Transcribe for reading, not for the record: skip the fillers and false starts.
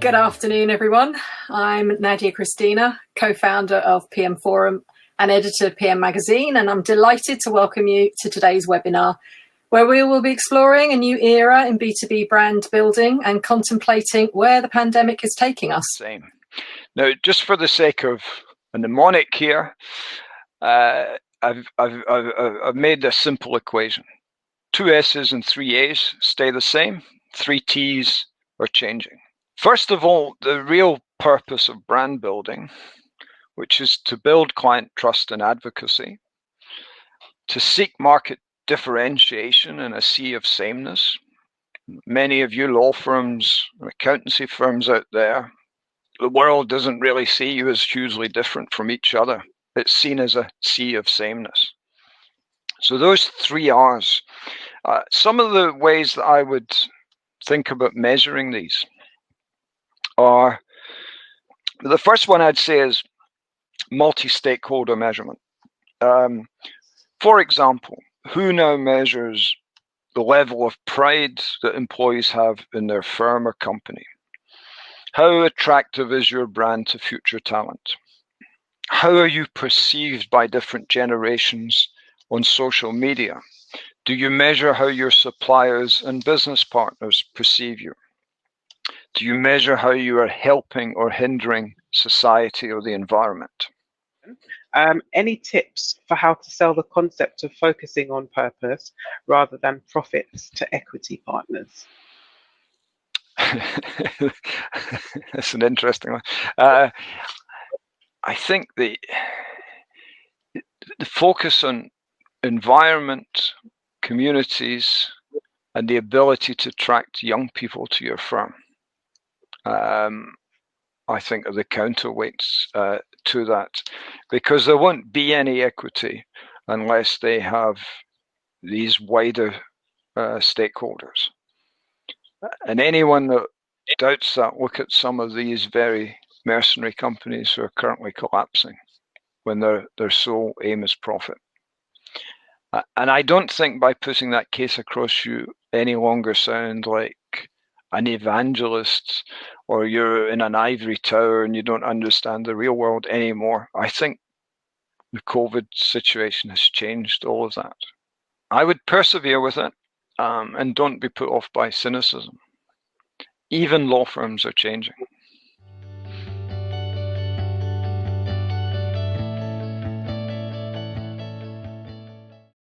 Good afternoon, everyone. I'm Nadia Christina, co-founder of PM Forum and editor of PM Magazine, and I'm delighted to welcome you to today's webinar, where we will be exploring a new era in B2B brand building and contemplating where the pandemic is taking us. Same. Now, just for the sake of a mnemonic here, I've made a simple equation. 2 S's and 3 A's stay the same, 3 T's are changing. First of all, the real purpose of brand building, which is to build client trust and advocacy, to seek market differentiation in a sea of sameness. Many of you law firms and accountancy firms out there, the world doesn't really see you as hugely different from each other. It's seen as a sea of sameness. So those 3 R's, some of the ways that I would think about measuring these are, the first one I'd say is multi-stakeholder measurement. For example, who now measures the level of pride that employees have in their firm or company? How attractive is your brand to future talent? How are you perceived by different generations on social media? Do you measure how your suppliers and business partners perceive you? Do you measure how you are helping or hindering society or the environment? Any tips for how to sell the concept of focusing on purpose rather than profits to equity partners? That's an interesting one. I think the focus on environment, communities, and the ability to attract young people to your firm, I think, are the counterweights to that, because there won't be any equity unless they have these wider stakeholders. And anyone that doubts that, look at some of these very mercenary companies who are currently collapsing when their sole aim is profit. And I don't think by putting that case across you any longer sound like an evangelist or you're in an ivory tower and you don't understand the real world anymore. I think the COVID situation has changed all of that. I would persevere with it and don't be put off by cynicism. Even law firms are changing.